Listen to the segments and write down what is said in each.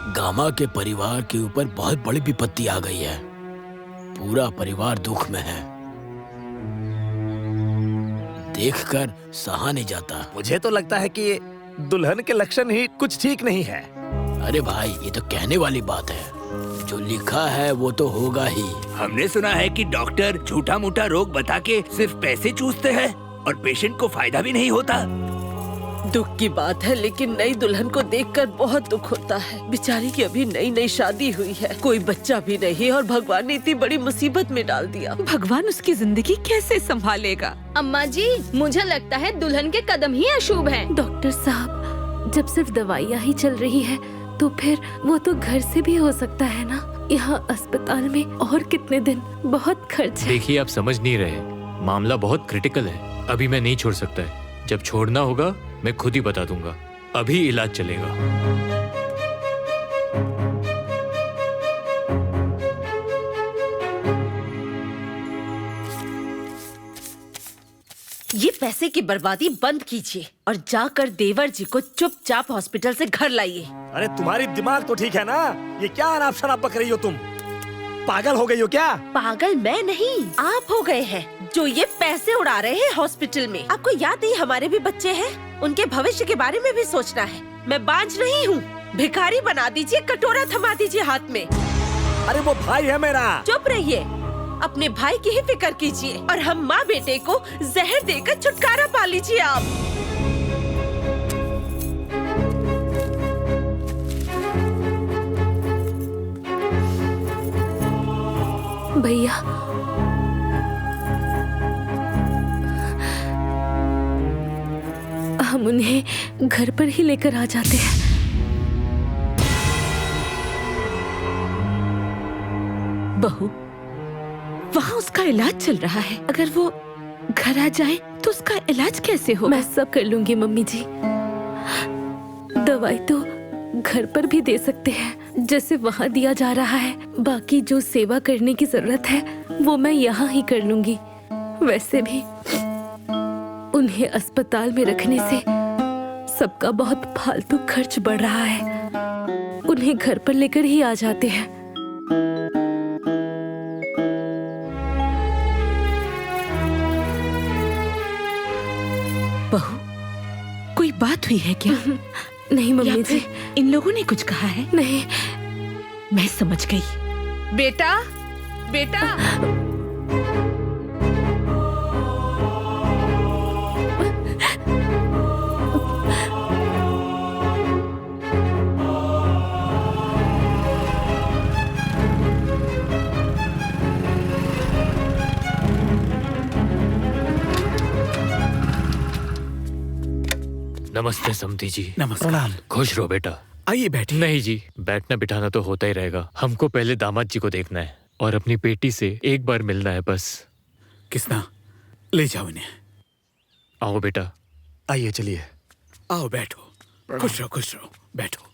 Gamma के परिवार के ऊपर बहुत बड़ी विपत्ति आ गई है। पूरा परिवार दुख में है। देखकर सहा नहीं जाता। मुझे तो लगता है कि दुल्हन के लक्षण ही कुछ ठीक नहीं है। अरे भाई, ये तो कहने वाली बात है। जो लिखा है वो तो होगा ही। हमने सुना है कि डॉक्टर झूठा मूठा रोग बता के सिर्फ पैसे चूसते हैं और पेशेंट को फायदा भी नहीं होता। दुख की बात है, लेकिन नई दुल्हन को देखकर बहुत दुख होता है। बेचारी की अभी नई नई शादी हुई है, कोई बच्चा भी नहीं और भगवान ने इतनी बड़ी मुसीबत में डाल दिया। भगवान उसकी जिंदगी कैसे संभालेगा? अम्मा जी, मुझे लगता है दुल्हन के कदम ही अशुभ हैं। डॉक्टर साहब, जब सिर्फ दवाइयाँ ही चल रही है तो फिर वो तो घर से भी हो सकता है ना। यहाँ अस्पताल में और कितने दिन, बहुत खर्च है। देखिए, आप समझ नहीं रहे, मामला बहुत क्रिटिकल है। अभी मैं नहीं छोड़ सकता है। जब छोड़ना होगा मैं खुद ही बता दूंगा। अभी इलाज चलेगा। ये पैसे की बर्बादी बंद कीजिए और जाकर देवर जी को चुपचाप हॉस्पिटल से घर लाइए। अरे तुम्हारी दिमाग तो ठीक है ना? ये क्या अनाप शनाप बक रही हो तुम? पागल हो गई हो क्या? पागल मैं नहीं, आप हो गए हैं जो ये पैसे उड़ा रहे हैं हॉस्पिटल में। आपको याद नहीं हमारे भी बच्चे हैं, उनके भविष्य के बारे में भी सोचना है। मैं बांझ नहीं हूँ। भिखारी बना दीजिए, कटोरा थमा दीजिए हाथ में। अरे वो भाई है मेरा। चुप रहिए, अपने भाई की ही फिक्र कीजिए और हम माँ बेटे को जहर देकर छुटकारा पा लीजिए आप। भैया, हम उन्हें घर पर ही लेकर आ जाते हैं। बहू, वहाँ उसका इलाज चल रहा है। अगर वो घर आ जाए तो उसका इलाज कैसे होगा? मैं सब कर लूंगी मम्मी जी। दवाई तो घर पर भी दे सकते हैं, जैसे वहाँ दिया जा रहा है। बाकी जो सेवा करने की जरूरत है वो मैं यहाँ ही कर लूंगी। वैसे भी उन्हें अस्पताल में रखने से सबका बहुत फालतू खर्च बढ़ रहा है। उन्हें घर पर लेकर ही आ जाते हैं। बहू, कोई बात हुई है क्या? नहीं मम्मी या जी। फिर इन लोगों ने कुछ कहा है? नहीं। मैं समझ गई। बेटा, बेटा। नमस्ते समधी जी। नमस्कार। खुश रहो बेटा। आइए बैठिए। नहीं जी, बैठना बिठाना तो होता ही रहेगा। हमको पहले दामाद जी को देखना है और अपनी बेटी से एक बार मिलना है बस। किसना? ले जाओ इन्हें। आओ बेटा। आइए चलिए। आओ बैठो। खुश रहो, बैठो।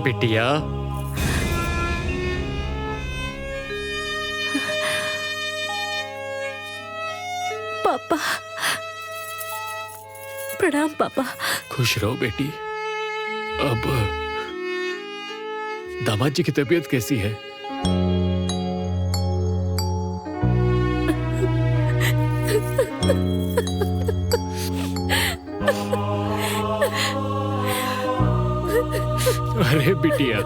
बिटिया, पापा, प्रणाम पापा। खुश रहो बेटी। अब दामाद जी की तबीयत कैसी है? अरे बिटिया,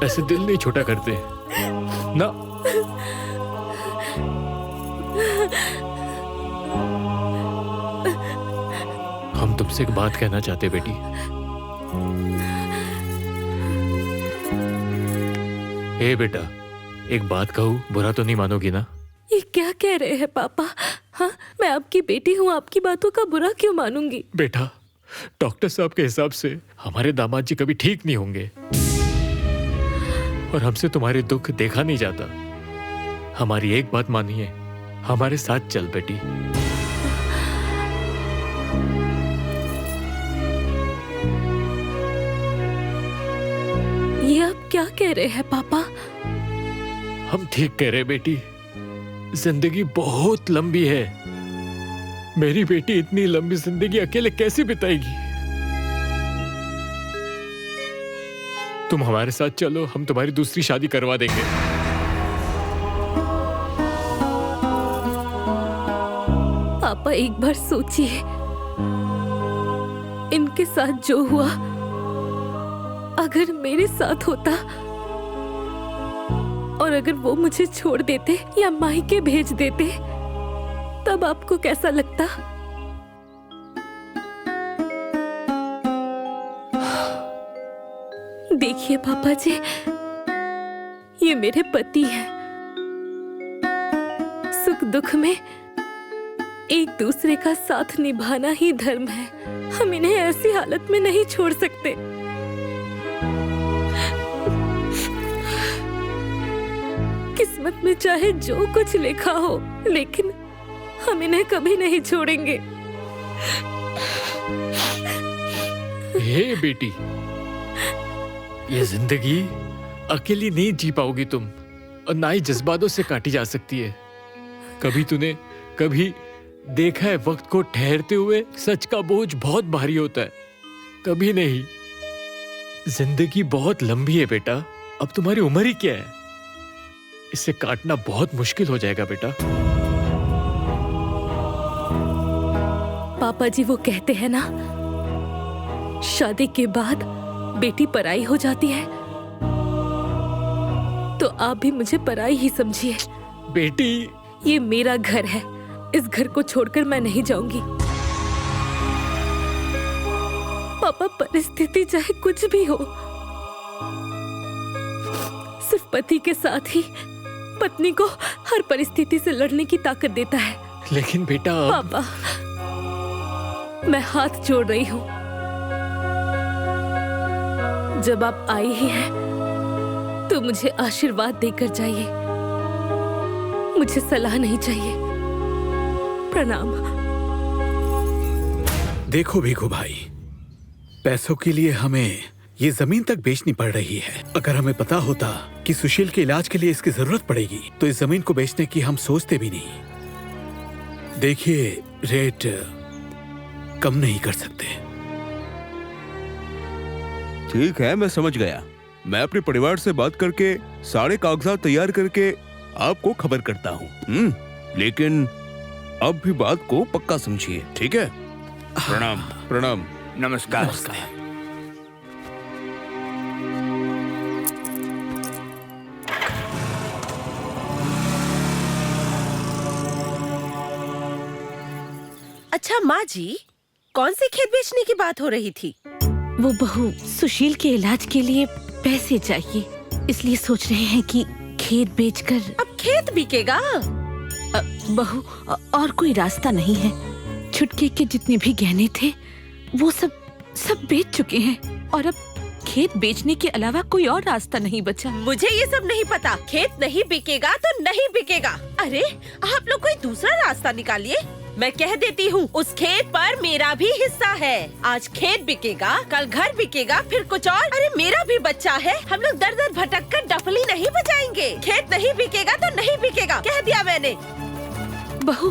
ऐसे दिल नहीं छोटा करते ना। हम तुमसे एक बात कहना चाहते बेटी। ए बेटा, एक बात कहूँ, बुरा तो नहीं मानोगी ना? ये क्या कह रहे हैं पापा? हाँ, मैं आपकी बेटी हूँ, आपकी बातों का बुरा क्यों मानूंगी? बेटा, डॉक्टर साहब के हिसाब से हमारे दामाद जी कभी ठीक नहीं होंगे और हमसे तुम्हारे दुख देखा नहीं जाता। हमारी एक बात मानिए, हमारे साथ चल बेटी। क्या कह रहे हैं पापा? हम ठीक कह रहे बेटी, जिंदगी बहुत लंबी है। मेरी बेटी इतनी लंबी जिंदगी अकेले कैसे बिताएगी? तुम हमारे साथ चलो, हम तुम्हारी दूसरी शादी करवा देंगे। पापा एक बार सोचिए, इनके साथ जो हुआ अगर मेरे साथ होता, और अगर वो मुझे छोड़ देते या मायके भेज देते, तब आपको कैसा लगता? देखिए पापा जी, ये मेरे पति हैं। सुख दुख में एक दूसरे का साथ निभाना ही धर्म है। हम इन्हें ऐसी हालत में नहीं छोड़ सकते। किस्मत में चाहे जो कुछ लिखा हो, लेकिन हम इन्हें कभी नहीं छोड़ेंगे। हे बेटी, ये जिंदगी अकेली नहीं जी पाओगी तुम, और ना ही जज्बातों से काटी जा सकती है। कभी देखा है वक्त को ठहरते हुए? सच का बोझ बहुत भारी होता है, कभी नहीं। जिंदगी बहुत लंबी है बेटा, अब तुम्हारी उम्र ही क्या है? इसे काटना बहुत मुश्किल हो जाएगा बेटा। पापा जी वो कहते हैं ना, शादी के बाद बेटी पराई हो जाती है, तो आप भी मुझे पराई ही समझिए। बेटी, ये मेरा घर है, इस घर को छोड़कर मैं नहीं जाऊंगी। पापा, परिस्थिति चाहे कुछ भी हो, सिर्फ पति के साथ ही पत्नी को हर परिस्थिति से लड़ने की ताकत देता है। लेकिन बेटा पापा, मैं हाथ जोड़ रही हूँ, जब आप आई ही हैं, तो मुझे आशीर्वाद देकर जाइए। मुझे सलाह नहीं चाहिए। प्रणाम। देखो भीखू भाई, पैसों के लिए हमें ये जमीन तक बेचनी पड़ रही है। अगर हमें पता होता कि सुशील के इलाज के लिए इसकी जरूरत पड़ेगी, तो इस जमीन को बेचने की हम सोचते भी नहीं। देखिए, रेट कम नहीं कर सकते। ठीक है, मैं समझ गया। मैं अपने परिवार से बात करके सारे कागजात तैयार करके आपको खबर करता हूँ। लेकिन अब भी बात को पक्का समझिए, ठीक है? प्रणाम। प्रणाम। नमस्कार। अच्छा माँ जी, कौन से खेत बेचने की बात हो रही थी? वो बहू, सुशील के इलाज के लिए पैसे चाहिए, इसलिए सोच रहे हैं कि खेत बेचकर। अब खेत बिकेगा? बहू, और कोई रास्ता नहीं है। छुटके के जितने भी गहने थे वो सब बेच चुके हैं, और अब खेत बेचने के अलावा कोई और रास्ता नहीं बचा। मुझे ये सब नहीं पता। खेत नहीं बिकेगा तो नहीं बिकेगा। अरे आप लोग कोई दूसरा रास्ता निकालिए। मैं कह देती हूँ, उस खेत पर मेरा भी हिस्सा है। आज खेत बिकेगा, कल घर बिकेगा, फिर कुछ और। अरे मेरा भी बच्चा है, हम लोग दर दर भटक कर डफली नहीं बजाएंगे। खेत नहीं बिकेगा तो नहीं बिकेगा, कह दिया मैंने। बहू,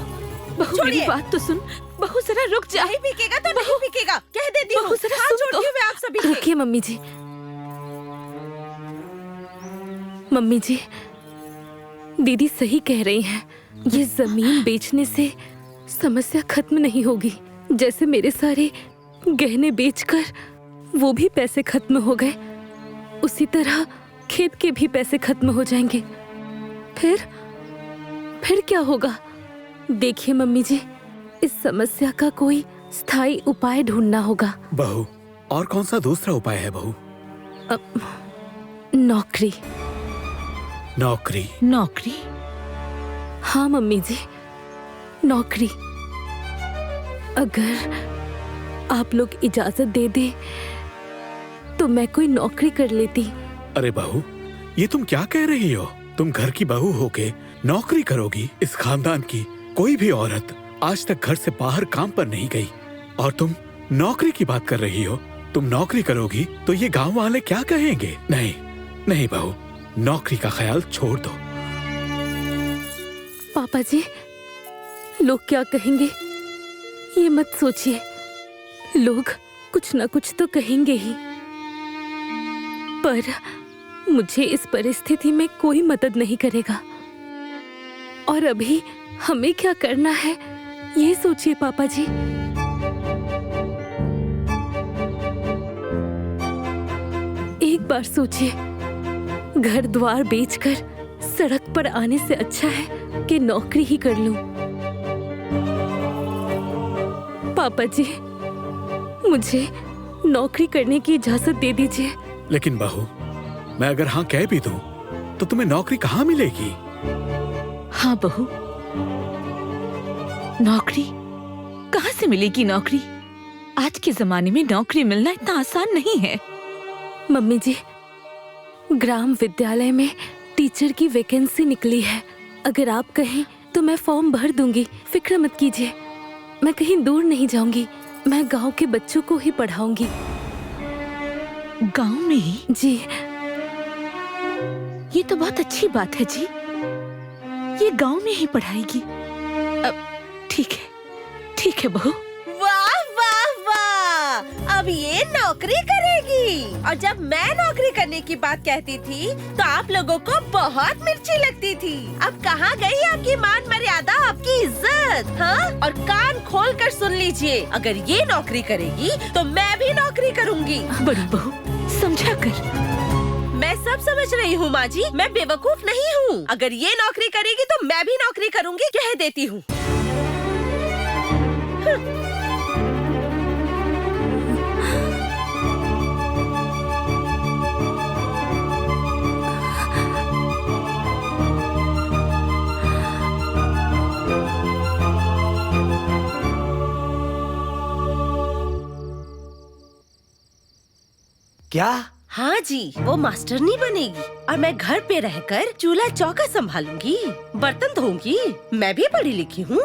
मेरी बात तो सुन। बहू जरा रुक जा। नहीं बिकेगा तो नहीं बिकेगा, कह देती हूँ। हाथ जोड़ती हूँ मैं आप सभी से। रुकिए मम्मी जी। मम्मी जी, दीदी सही कह रही हैं। ये जमीन बेचने से समस्या खत्म नहीं होगी। जैसे मेरे सारे गहने बेचकर वो भी पैसे खत्म हो गए, उसी तरह खेत के भी पैसे खत्म हो जाएंगे। फिर क्या होगा? देखिए मम्मी जी, इस समस्या का कोई स्थायी उपाय ढूंढना होगा। बहू, और कौन सा दूसरा उपाय है बहू? नौकरी। नौकरी? नौकरी? हाँ मम्मी जी, नौकरी। अगर आप लोग इजाजत दे दे तो मैं कोई नौकरी कर लेती। अरे बहू, ये तुम क्या कह रही हो? तुम घर की बहू होके नौकरी करोगी? इस खानदान की कोई भी औरत आज तक घर से बाहर काम पर नहीं गई, और तुम नौकरी की बात कर रही हो। तुम नौकरी करोगी तो ये गांव वाले क्या कहेंगे? नहीं, नहीं बहू, नौकरी का ख्याल छोड़ दो। पापा जी, लोग क्या कहेंगे ये मत सोचिए। लोग कुछ ना कुछ तो कहेंगे ही, पर मुझे इस परिस्थिति में कोई मदद नहीं करेगा। और अभी हमें क्या करना है ये सोचिए पापा जी। एक बार सोचिए, घर द्वार बेचकर सड़क पर आने से अच्छा है कि नौकरी ही कर लूं। पापा जी, मुझे नौकरी करने की इजाजत दे दीजिए। लेकिन बहू, मैं अगर हाँ कह भी दूं तो तुम्हें नौकरी कहाँ मिलेगी? हाँ बहू, नौकरी कहाँ से मिलेगी? नौकरी आज के जमाने में नौकरी मिलना इतना आसान नहीं है। मम्मी जी, ग्राम विद्यालय में टीचर की वैकेंसी निकली है। अगर आप कहें तो मैं फॉर्म भर दूंगी, फिक्र मत कीजिए। मैं कहीं दूर नहीं जाऊंगी, मैं गांव के बच्चों को ही पढ़ाऊंगी। गांव में ही? जी। ये तो बहुत अच्छी बात है जी, ये गांव में ही पढ़ाएगी। ठीक है बहू। वाह वाह वाह, अब ये नौकरी करेगी। और जब मैं नौकरी करने की बात कहती थी तो आप लोगों को बहुत मिर्ची लगती थी। अब कहाँ गई आपकी मान मर्यादा, आपकी इज्जत? हाँ, और कान खोल कर सुन लीजिए, अगर ये नौकरी करेगी तो मैं भी नौकरी करूँगी। बड़ी बहू, समझा कर। मैं सब समझ रही हूँ माँ जी, मैं बेवकूफ नहीं हूँ। अगर ये नौकरी करेगी तो मैं भी नौकरी करूँगी, कह देती हूँ। क्या? हाँ जी, वो मास्टरनी बनेगी और मैं घर पे रहकर चूल्हा चौका संभालूंगी, बर्तन धोऊंगी। मैं भी पढ़ी लिखी हूँ,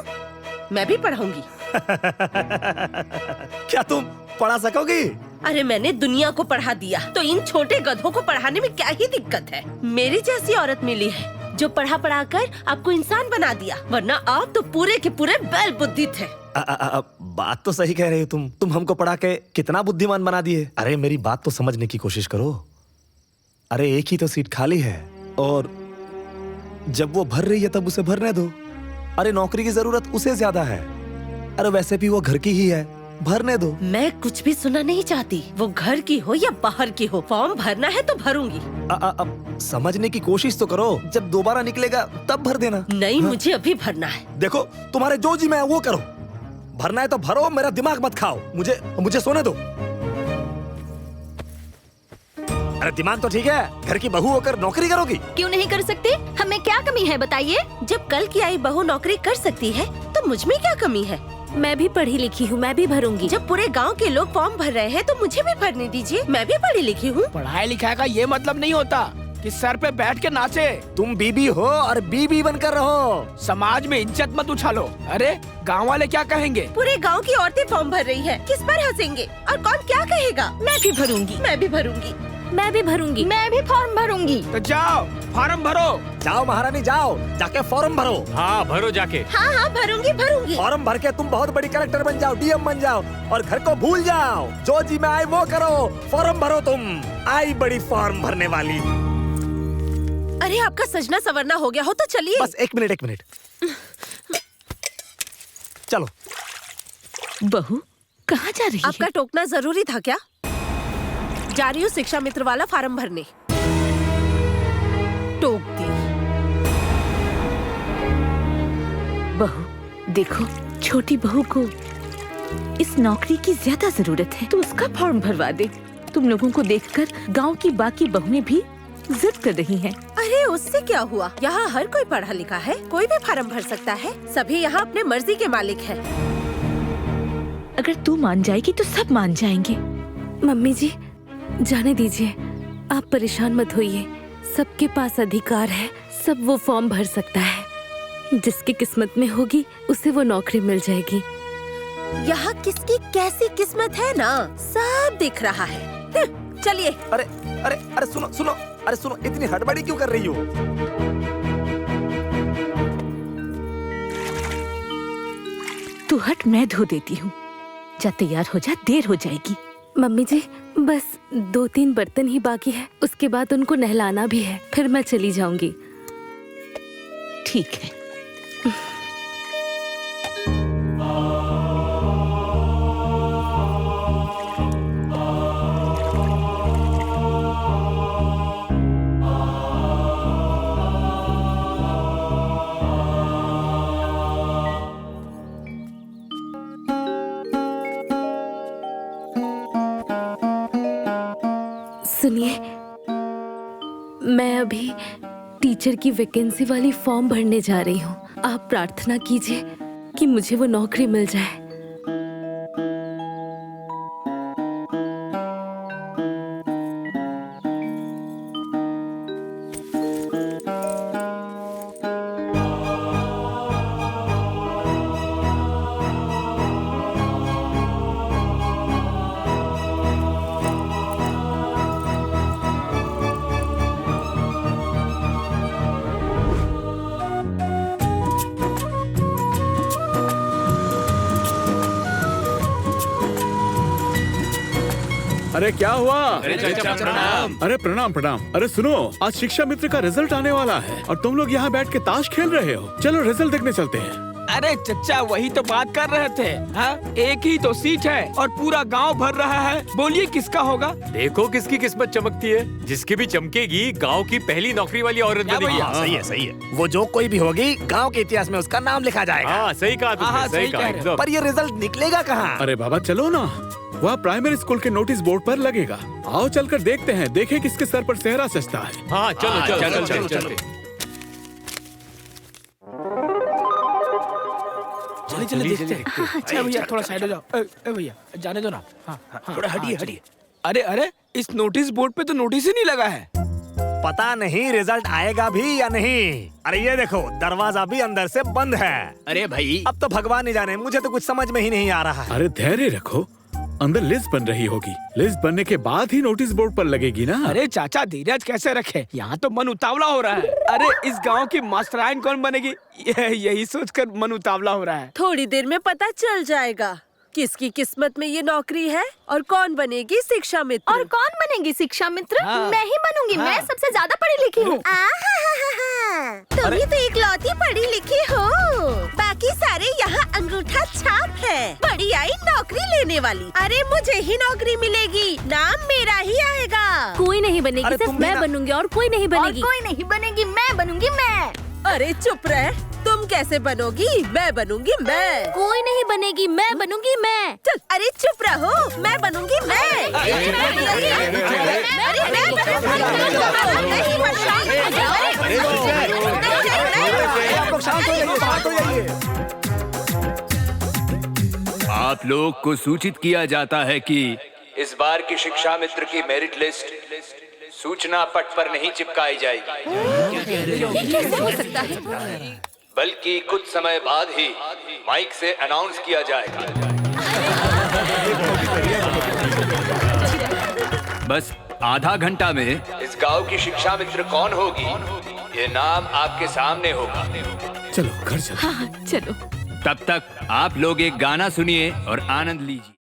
मैं भी पढ़ाऊंगी। क्या तुम पढ़ा सकोगी? अरे मैंने दुनिया को पढ़ा दिया, तो इन छोटे गधों को पढ़ाने में क्या ही दिक्कत है? मेरी जैसी औरत मिली है जो पढ़ा पढ़ा कर आपको इंसान बना दिया, वरना आप तो पूरे के पूरे बैल बुद्धि थे। बात तो सही कह रही हो तुम हमको पढ़ा के कितना बुद्धिमान बना दिए। अरे मेरी बात तो समझने की कोशिश करो। अरे एक ही तो सीट खाली है और जब वो भर रही है तब उसे भरने दो। अरे नौकरी की जरूरत उसे ज्यादा है। अरे वैसे भी वो घर की ही है, भरने दो। मैं कुछ भी सुनना नहीं चाहती, वो घर की हो या बाहर की हो, फॉर्म भरना है तो भरूंगी। समझने की कोशिश तो करो, जब दोबारा निकलेगा तब भर देना। नहीं, मुझे अभी भरना है। देखो तुम्हारे जो जी में है वो करो, भरना है तो भरो, मेरा दिमाग मत खाओ। मुझे सोने दो। अरे दिमाग तो ठीक है, घर की बहू होकर नौकरी करोगी? क्यों नहीं कर सकते? हमें क्या कमी है बताइए? जब कल की आई बहू नौकरी कर सकती है तो मुझ में क्या कमी है? मैं भी पढ़ी लिखी हूँ, मैं भी भरूंगी। जब पूरे गांव के लोग फॉर्म भर रहे हैं तो मुझे भी भरने दीजिए, मैं भी पढ़ी लिखी हूँ। पढ़ाई लिखाई का ये मतलब नहीं होता कि सर पे बैठ के नाचे। तुम बीबी हो और बीबी बनकर रहो, समाज में इज्जत मत उछालो। अरे गांव वाले क्या कहेंगे? पूरे गांव की औरतें फॉर्म भर रही हैं, किस पर हंसेंगे और कौन क्या कहेगा? मैं भी भरूंगी, मैं भी भरूंगी, मैं भी भरूंगी, मैं भी फॉर्म भरूंगी। तो जाओ फॉर्म भरो। जाओ महारानी जाओ, जाके फॉर्म भरो। हाँ भरो जाके। हाँ हाँ भरूंगी। फॉर्म भर के तुम बहुत बड़ी कलेक्टर बन जाओ, डीएम बन जाओ और घर को भूल जाओ। जो जी में आए वो करो, फॉर्म भरो। तुम आई बड़ी फॉर्म भरने वाली। अरे आपका सजना संवरना हो गया हो तो चलिए। बस एक मिनट चलो। बहू कहाँ जा रही है? आपका टोकना जरूरी था क्या? जा रही हूँ शिक्षा मित्र वाला फार्म भरने। टोक दी। बहू देखो, छोटी बहू को इस नौकरी की ज्यादा जरूरत है, तो उसका फॉर्म भरवा दे। तुम लोगों को देखकर गांव की बाकी बहुएं भी जिद कर रही हैं। अरे उससे क्या हुआ? यहाँ हर कोई पढ़ा लिखा है, कोई भी फार्म भर सकता है। सभी यहाँ अपने मर्जी के मालिक हैं। अगर तू मान जाएगी तो सब मान जाएंगे। मम्मी जी जाने दीजिए, आप परेशान मत होइए। सबके पास अधिकार है, सब वो फॉर्म भर सकता है। जिसकी किस्मत में होगी उसे वो नौकरी मिल जाएगी। यहाँ किसकी कैसी किस्मत है ना, सब दिख रहा है। चलिए। अरे अरे अरे सुनो सुनो, अरे सुनो, इतनी हड़बड़ी क्यों कर रही हो? तू हट, मैं धो देती हूँ। जा तैयार हो जा, देर हो जाएगी। मम्मी जी बस 2-3 बर्तन ही बाकी है, उसके बाद उनको नहलाना भी है, फिर मैं चली जाऊंगी। ठीक है। सुनिए, मैं अभी टीचर की वैकेंसी वाली फॉर्म भरने जा रही हूँ। आप प्रार्थना कीजिए कि मुझे वो नौकरी मिल जाए। अरे क्या हुआ? अरे चाचा प्रणाम। अरे प्रणाम प्रणाम। अरे सुनो, आज शिक्षा मित्र का रिजल्ट आने वाला है और तुम लोग यहाँ बैठ के ताश खेल रहे हो। चलो रिजल्ट देखने चलते हैं। अरे चच्चा वही तो बात कर रहे थे। हाँ, एक ही तो सीट है और पूरा गांव भर रहा है। बोलिए किसका होगा? देखो किसकी किस्मत चमकती है। जिसकी भी चमकेगी, गांव की पहली नौकरी वाली औरत बनेगी। सही है, सही है। वो जो कोई भी होगी, गांव के इतिहास में उसका नाम लिखा जाएगा। हाँ सही कहा तुमने, सही कहा एकदम। पर ये रिजल्ट निकलेगा कहाँ? अरे बाबा चलो ना, वह प्राइमरी स्कूल के नोटिस बोर्ड पर लगेगा। आओ चलकर देखते हैं, देखें किसके सर पर सेहरा सजता है। हाँ चलो चलो चलो चलो। चलिए देखते हैं। अच्छा भैया थोड़ा साइड हो जाओ। ए भैया जाने दो ना। हाँ, थोड़ा हटिए हटिए। अरे अरे इस नोटिस बोर्ड पे तो नोटिस ही नहीं लगा है। पता नहीं रिजल्ट आएगा भी या नहीं। अरे ये देखो, दरवाजा भी अंदर से बंद है। अरे भाई अब तो भगवान ही जाने, मुझे तो कुछ समझ में ही नहीं आ रहा है। अरे धैर्य रखो, अंदर लिस्ट बन रही होगी। लिस्ट बनने के बाद ही नोटिस बोर्ड पर लगेगी ना। अरे चाचा धीरज कैसे रखे, यहाँ तो मन उतावला हो रहा है। अरे इस गांव की मास्टराइन कौन बनेगी, यही सोचकर मन उतावला हो रहा है। थोड़ी देर में पता चल जाएगा किसकी किस्मत में ये नौकरी है और कौन बनेगी शिक्षा मित्र। और कौन बनेगी शिक्षा मित्र? हाँ। मैं ही बनूंगी। मैं सबसे ज्यादा पढ़ी लिखी हूँ। तुम ही तो इकलौती पढ़ी लिखी हो, बाकी सारे यहाँ अंगूठा छाप है। बड़ी आई नौकरी लेने वाली। अरे मुझे ही नौकरी मिलेगी, नाम मेरा ही आएगा। कोई नहीं बनेगी, अरे सिर्फ तुम भी मैं ना- बनूंगी और कोई नहीं और बनेगी। कोई नहीं बनेगी, मैं बनूंगी मैं। अरे चुप रह, तुम कैसे बनोगी? मैं बनूंगी मैं। कोई नहीं बनेगी, मैं बनूंगी मैं। चल, अरे चुप रहो, मैं बनूंगी मैं। आप लोग को सूचित किया जाता है कि इस बार की शिक्षा मित्र की मेरिट लिस्ट सूचना पट पर नहीं चिपकाई जाएगी, कैसे हो सकता है? बल्कि कुछ समय बाद ही माइक से अनाउंस किया जाएगा। बस आधा घंटा में इस गांव की शिक्षा मित्र कौन होगी, ये नाम आपके सामने होगा। चलो घर चलो। हाँ चलो। तब तक आप लोग एक गाना सुनिए और आनंद लीजिए।